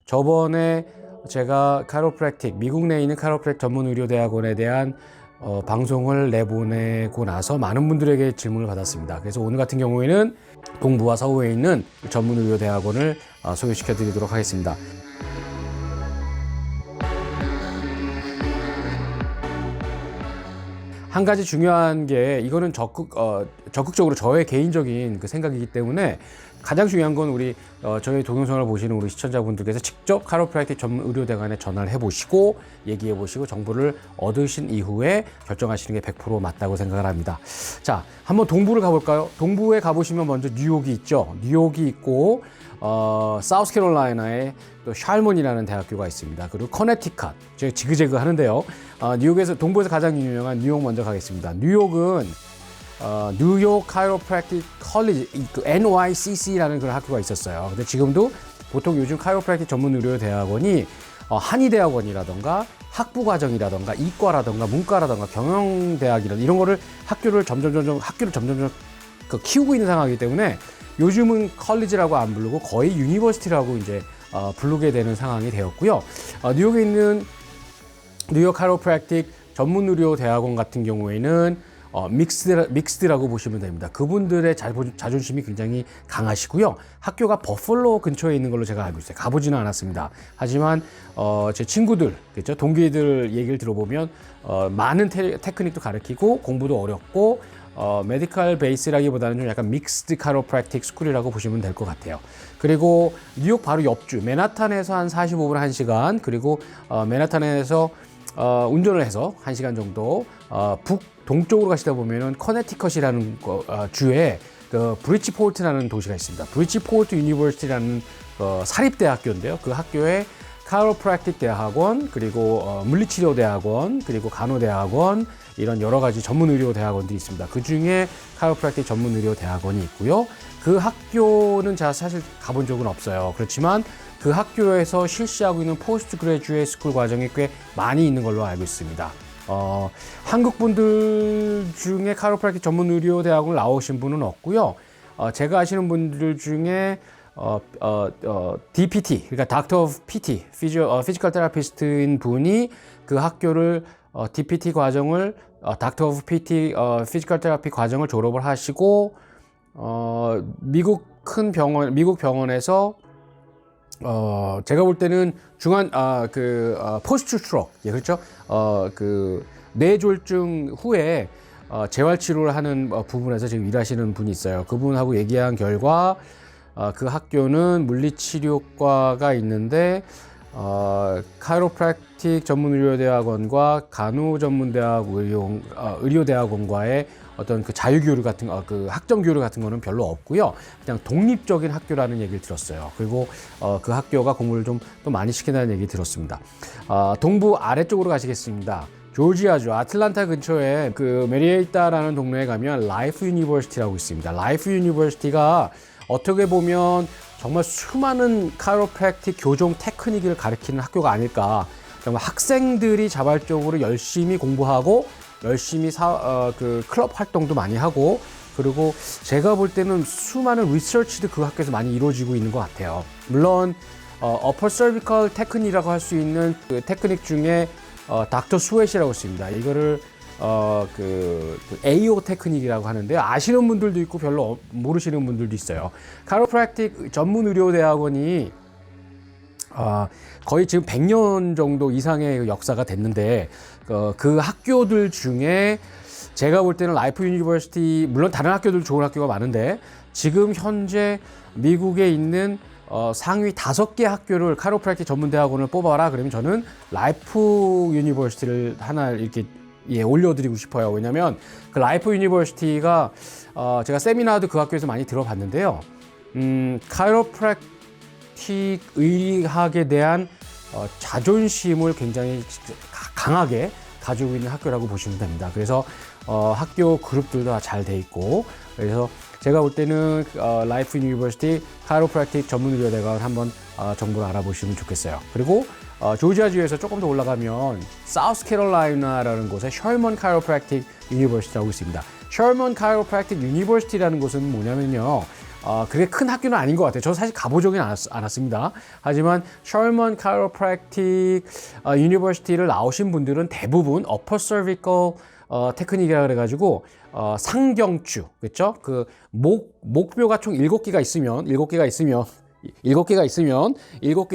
저번에 제가 카이로프랙틱, 미국 내에 있는 카이로프랙 전문 의료대학원에 대한 방송을 내보내고 나서 많은 분들에게 질문을 받았습니다. 그래서 오늘 같은 경우에는 동부와 서부에 있는 전문 의료대학원을 소개시켜 드리도록 하겠습니다. 한 가지 중요한 게 이거는 적극적으로 저의 개인적인 그 생각이기 때문에 가장 중요한 건 우리 저희 동영상을 보시는 우리 시청자분들께서 직접 카이로프랙틱 전문 의료대학원에 전화를 해보시고 얘기해보시고 정보를 얻으신 이후에 결정하시는 게 100% 맞다고 생각을 합니다. 자, 한번 동부를 가볼까요? 동부에 가보시면 먼저 뉴욕이 있죠. 뉴욕이 있고 사우스캐롤라이나에 또 샬몬이라는 대학교가 있습니다. 그리고 커네티컷, 제가 지그재그 하는데요. 뉴욕에서 동부에서 가장 유명한 뉴욕 먼저 가겠습니다. 뉴욕은 뉴욕 카이로프랙틱 컬리지, NYCC라는 그런 학교가 있었어요. 근데 지금도 보통 요즘 카이로프랙틱 전문 의료 대학원이 한의대학원이라던가 학부과정이라던가 이과라던가 문과라던가 경영대학이라던가 이런 거를 학교를 점점 키우고 있는 상황이기 때문에 요즘은 컬리지라고 안 부르고 거의 유니버시티라고 이제 부르게 되는 상황이 되었고요. 뉴욕에 있는 뉴욕 카이로프랙틱 전문 의료 대학원 같은 경우에는 믹스드라고 보시면 됩니다. 그분들의 자존심이 굉장히 강하시고요. 학교가 버펄로 근처에 있는 걸로 제가 알고 있어요. 가보지는 않았습니다. 하지만 제 친구들, 그렇죠? 동기들 얘기를 들어보면 많은 테크닉도 가르치고 공부도 어렵고 메디컬 베이스라기보다는 좀 약간 믹스드 카이로프랙틱 스쿨이라고 보시면 될 것 같아요. 그리고 뉴욕 바로 옆주 맨하탄에서 한 45분 1시간, 그리고 맨하탄에서 운전을 해서 1시간 정도 북동쪽으로 가시다 보면은 커네티컷이라는 주에 브리지포트라는 도시가 있습니다. 브리지포트 유니버시티라는 사립대학교인데요. 그 학교에 카이로프랙틱 대학원, 그리고 물리치료 대학원, 그리고 간호대학원, 이런 여러 가지 전문 의료 대학원들이 있습니다. 그 중에 카이로프랙틱 전문 의료 대학원이 있고요. 그 학교는 제가 사실 가본 적은 없어요. 그렇지만 그 학교에서 실시하고 있는 포스트 그레주에이트 스쿨 과정이 꽤 많이 있는 걸로 알고 있습니다. 한국 분들 중에 카이로프랙틱 전문 의료 대학원을 나오신 분은 없고요. 제가 아시는 분들 중에 DPT, 그러니까 닥터 오브 PT, 피지컬 테라피스트인 분이 그 학교를 DPT 과정을 닥터 오브 PT, 피지컬 테라피 과정을 졸업을 하시고 미국 병원에서 제가 볼 때는 포스트 스트로크, 예, 그렇죠? 뇌졸중 후에 재활 치료를 하는 부분에서 지금 일하시는 분이 있어요. 그분하고 얘기한 결과 그 학교는 물리치료과가 있는데 카이로프랙틱 전문의료대학원과 간호전문대학 의료대학원과의 어떤 그 자유교류 같은 그 학점교류 같은 거는 별로 없고요. 그냥 독립적인 학교라는 얘기를 들었어요. 그리고 그 학교가 공부를 좀 또 많이 시킨다는 얘기 들었습니다. 동부 아래쪽으로 가시겠습니다. 조지아주 아틀란타 근처에 그 메리에이타라는 동네에 가면 라이프 유니버시티라고 있습니다. 라이프 유니버시티가 어떻게 보면 정말 수많은 카이로프랙틱 교정 테크닉을 가르치는 학교가 아닐까. 정말 학생들이 자발적으로 열심히 공부하고 열심히 클럽 활동도 많이 하고, 그리고 제가 볼 때는 수많은 리서치도 그 학교에서 많이 이루어지고 있는 것 같아요. 물론 어퍼 서비컬 테크닉이라고 할 수 있는 그 테크닉 중에 닥터 스웨시라고 있습니다. 이거를 AO 테크닉이라고 하는데요. 아시는 분들도 있고 별로 모르시는 분들도 있어요. 카이로프랙틱 전문 의료 대학원이 거의 지금 100년 정도 이상의 역사가 됐는데 그 학교들 중에 제가 볼 때는 라이프 유니버시티, 물론 다른 학교들 좋은 학교가 많은데 지금 현재 미국에 있는 상위 5개 학교를 카이로프랙틱 전문 대학원을 뽑아라 그러면 저는 라이프 유니버시티를 하나 이렇게 올려드리고 싶어요. 왜냐면 그 라이프 유니버시티가 제가 세미나도 그 학교에서 많이 들어봤는데요. 카이로프랙틱 의학에 대한 자존심을 굉장히 강하게 가지고 있는 학교라고 보시면 됩니다. 그래서 학교 그룹들도 다 잘 돼 있고, 그래서 제가 볼 때는 라이프 유니버시티 카이로프랙틱 전문 의료대학원 한번 정보를 알아보시면 좋겠어요. 그리고 조지아주에서 조금 더 올라가면 사우스캐롤라이나라는 곳에 셜먼 카이로프랙틱 유니버시티라고 있습니다. 셜먼 카이로프랙틱 유니버시티라는 곳은 뭐냐면요, 그게 큰 학교는 아닌 것 같아요. 저 사실 가보지는 않았습니다. 하지만 셜먼 카이로프랙틱 유니버시티를 나오신 분들은 대부분 어퍼 서비컬 테크닉이라 그래가지고 상경추, 그렇죠? 그 목뼈가 총 7개가 있으면 7개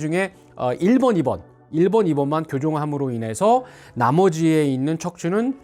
중에 1번, 2번만 교정함으로 인해서 나머지에 있는 척추는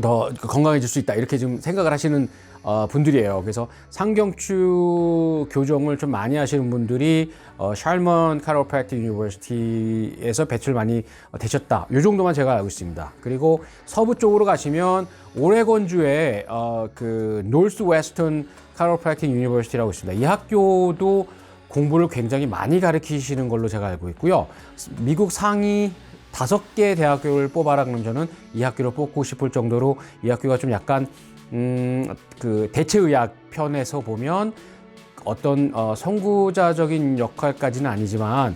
더 건강해질 수 있다, 이렇게 좀 생각을 하시는 분들이에요. 그래서 상경추 교정을 좀 많이 하시는 분들이 샬먼 카이로프랙틱 유니버시티에서 배출 많이 되셨다, 이 정도만 제가 알고 있습니다. 그리고 서부 쪽으로 가시면 오레곤주에 그 노스 웨스턴 카이로프랙틱 유니버시티라고 있습니다. 이 학교도 공부를 굉장히 많이 가르치시는 걸로 제가 알고 있고요. 미국 상위 5개 대학교를 뽑아라 그러면 저는 이 학교를 뽑고 싶을 정도로 이 학교가 좀 약간 그 대체의학 편에서 보면 어떤 선구자적인 역할까지는 아니지만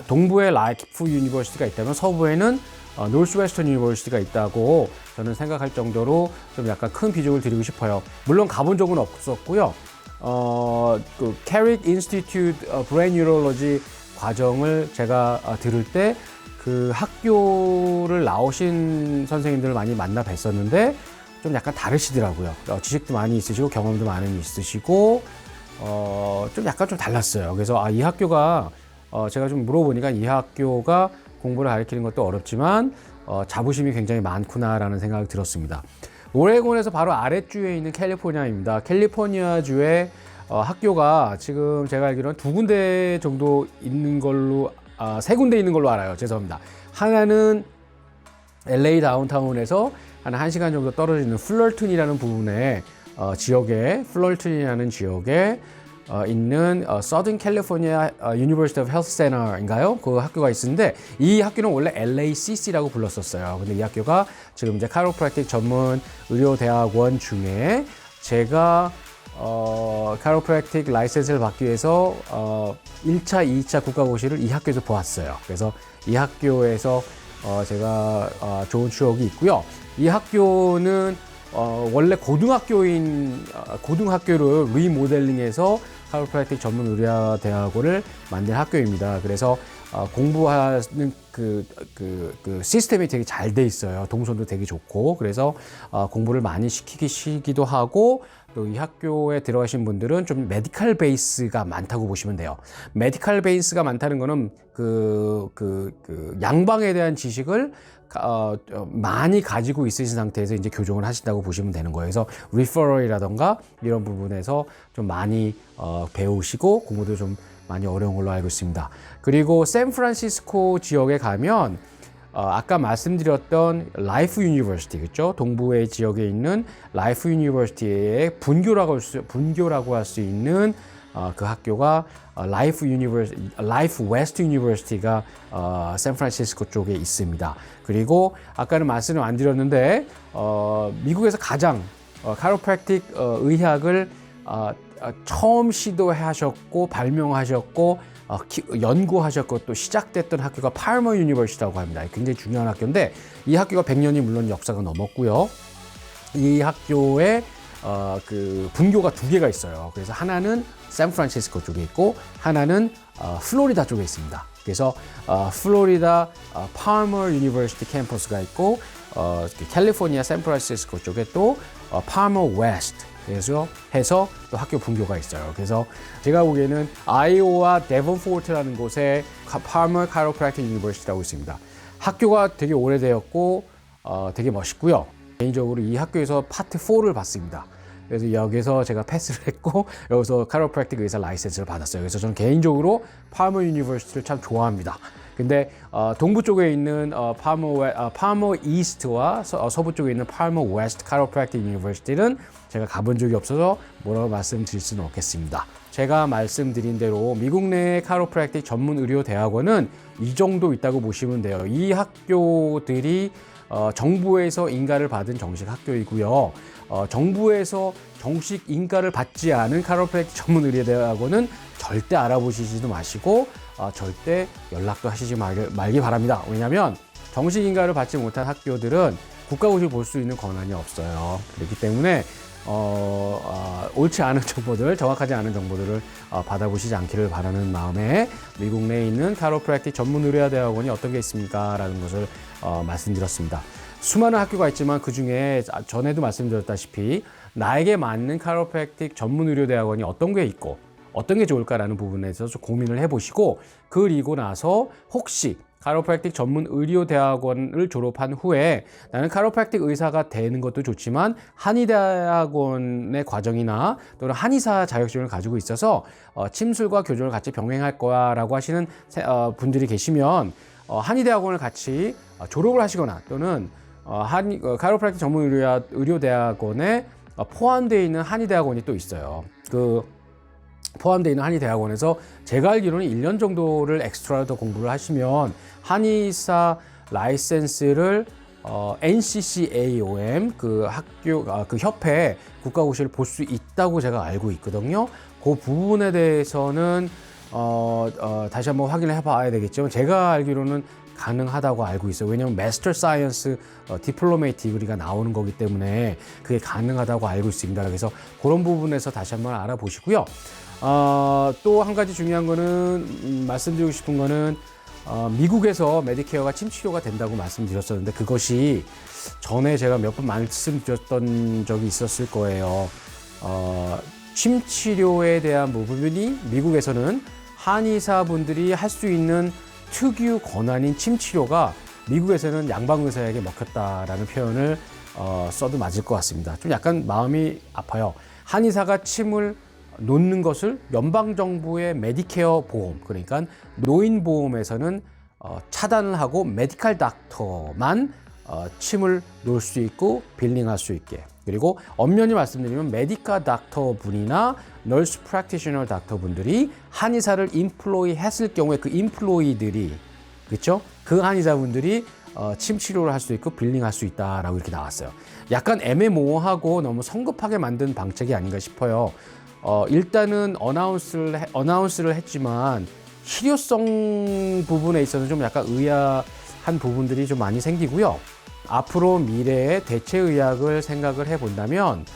동부에 라이프 유니버시티가 있다면 서부에는 노스웨스턴 유니버시티가 있다고 저는 생각할 정도로 좀 약간 큰 비중을 드리고 싶어요. 물론 가본 적은 없었고요. 그 캐릭 인스티튜트 브레인 뉴럴로지 과정을 제가 들을 때 그 학교를 나오신 선생님들을 많이 만나 뵀었는데 좀 약간 다르시더라고요. 지식도 많이 있으시고 경험도 많이 있으시고 좀 약간 좀 달랐어요. 그래서 이 학교가 제가 좀 물어보니까 이 학교가 공부를 가르치는 것도 어렵지만 자부심이 굉장히 많구나라는 생각이 들었습니다. 오레곤에서 바로 아랫주에 있는 캘리포니아입니다. 캘리포니아주에 학교가 지금 제가 알기로는 2군데 정도 있는 걸로 3군데 있는 걸로 알아요. 죄송합니다. 하나는 LA 다운타운에서 한 1시간 정도 떨어져 있는 플러튼이라는 부분에 플러튼이라는 지역에 있는 서든 캘리포니아 유니버시티 오브 헬스 센터인가요? 그 학교가 있는데 이 학교는 원래 LACC라고 불렀었어요. 근데 이 학교가 지금 이제 카이로프랙틱 전문 의료대학원 중에 제가 카이로프랙틱 라이센스를 받기 위해서 1차, 2차 국가고시를 이 학교에서 보았어요. 그래서 이 학교에서 제가 좋은 추억이 있고요. 이 학교는 원래 고등학교를 리모델링해서 카이로프랙틱 전문 의료대학원을 만든 학교입니다. 그래서 공부하는 그 시스템이 되게 잘 돼 있어요. 동선도 되게 좋고, 그래서 공부를 많이 시키기도 하고, 또 이 학교에 들어가신 분들은 좀 메디컬 베이스가 많다고 보시면 돼요. 메디컬 베이스가 많다는 거는 양방에 대한 지식을 많이 가지고 있으신 상태에서 이제 교정을 하신다고 보시면 되는 거예요. 그래서 리퍼럴이라던가 이런 부분에서 좀 많이 배우시고 공부도 좀 많이 어려운 걸로 알고 있습니다. 그리고 샌프란시스코 지역에 가면 아까 말씀드렸던 라이프 유니버시티, 그렇죠? 동부의 지역에 있는 라이프 유니버시티의 분교라고 할 수 있는 그 학교가 라이프 웨스트 유니버시티가 샌프란시스코 쪽에 있습니다. 그리고 아까는 말씀을 안 드렸는데 미국에서 가장 카이로프랙틱 의학을 처음 시도하셨고 발명하셨고 연구하셨고 또 시작됐던 학교가 팔머 유니버시티라고 합니다. 굉장히 중요한 학교인데 이 학교가 100년이 물론 역사가 넘었고요. 이 학교에 그 분교가 2개가 있어요. 그래서 하나는 샌프란시스코 쪽에 있고 하나는 플로리다 쪽에 있습니다. 그래서 플로리다 팔머 유니버시티 캠퍼스가 있고 캘리포니아 샌프란시스코 쪽에 또 팔머 웨스트 그래서 해서 또 학교 분교가 있어요. 그래서 제가 보기에는 아이오와 데본포트라는 곳에 팔머 카이로프랙틱 유니버시티라고 있습니다. 학교가 되게 오래되었고 되게 멋있고요. 개인적으로 이 학교에서 파트 4를 봤습니다. 그래서 여기서 제가 패스를 했고 여기서 카이로프랙틱 의사 라이센스를 받았어요. 그래서 저는 개인적으로 팔머 유니버시티를 참 좋아합니다. 근데 동부 쪽에 있는 팔머 이스트와 서부 쪽에 있는 팔머 웨스트 카이로프랙틱 유니버시티는 제가 가본 적이 없어서 뭐라고 말씀드릴 수는 없겠습니다. 제가 말씀드린 대로 미국 내의 카이로프랙틱 전문 의료 대학원은 이 정도 있다고 보시면 돼요. 이 학교들이 정부에서 인가를 받은 정식 학교이고요. 정부에서 정식 인가를 받지 않은 카이로프랙틱 전문 의료 대학원은 절대 알아보시지도 마시고 절대 연락도 하시지 말기 바랍니다. 왜냐하면 정식 인가를 받지 못한 학교들은 국가고시를 볼 수 있는 권한이 없어요. 그렇기 때문에 옳지 않은 정보들, 정확하지 않은 정보들을 받아보시지 않기를 바라는 마음에 미국 내에 있는 카이로프랙틱 전문 의료대학원이 어떤 게 있습니까? 라는 것을 말씀드렸습니다. 수많은 학교가 있지만 그 중에 전에도 말씀드렸다시피 나에게 맞는 카이로프랙틱 전문 의료대학원이 어떤 게 있고 어떤 게 좋을까라는 부분에 있어서 고민을 해보시고 그리고 나서 혹시 카이로프랙틱 전문 의료대학원을 졸업한 후에 나는 카이로프랙틱 의사가 되는 것도 좋지만 한의대학원의 과정이나 또는 한의사 자격증을 가지고 있어서 침술과 교정을 같이 병행할 거야 라고 하시는 분들이 계시면 한의대학원을 같이 졸업을 하시거나 또는 카이로프랙틱 전문 의료대학원에 포함되어 있는 한의대학원이 또 있어요. 포함되어 있는 한의대학원에서 제가 알기로는 1년 정도를 엑스트라로 더 공부를 하시면 한의사 라이센스를 NCCAOM 그 학교 그 협회 국가고시를 볼 수 있다고 제가 알고 있거든요. 그 부분에 대해서는 다시 한번 확인을 해봐야 되겠지만 제가 알기로는 가능하다고 알고 있어요. 왜냐하면 마스터 사이언스 디플로메이트 디그리가 나오는 거기 때문에 그게 가능하다고 알고 있습니다. 그래서 그런 부분에서 다시 한번 알아보시고요. 또 한 가지 중요한 거는 말씀드리고 싶은 거는 미국에서 메디케어가 침 치료가 된다고 말씀드렸었는데 그것이 전에 제가 몇 번 말씀드렸던 적이 있었을 거예요. 침 치료에 대한 부분이 미국에서는 한의사분들이 할 수 있는 특유 권한인 침 치료가 미국에서는 양방의사에게 먹혔다라는 표현을 써도 맞을 것 같습니다. 좀 약간 마음이 아파요. 한의사가 침을 놓는 것을 연방정부의 메디케어 보험, 그러니까 노인보험에서는 차단을 하고 메디컬 닥터만 침을 놓을 수 있고 빌링할 수 있게, 그리고 엄연히 말씀드리면 메디컬 닥터 분이나 널스 프랙티셔널 닥터 분들이 한의사를 임플로이 했을 경우에 그 임플로이들이 그렇죠? 그 한의사분들이 침 치료를 할 수 있고 빌링할 수 있다라고 이렇게 나왔어요. 약간 애매모호하고 너무 성급하게 만든 방책이 아닌가 싶어요. 일단은 어나운스를 했지만 실효성 부분에 있어서 좀 약간 의아한 부분들이 좀 많이 생기고요. 앞으로 미래의 대체의학을 생각을 해본다면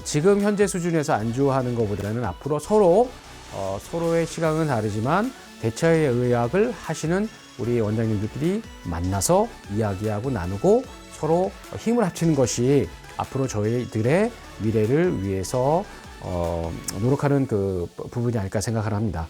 지금 현재 수준에서 안주하는 것보다는 앞으로 서로의 시각은 다르지만 대체의학을 하시는 우리 원장님들끼리 만나서 이야기하고 나누고 서로 힘을 합치는 것이 앞으로 저희들의 미래를 위해서 노력하는 그 부분이 아닐까 생각을 합니다.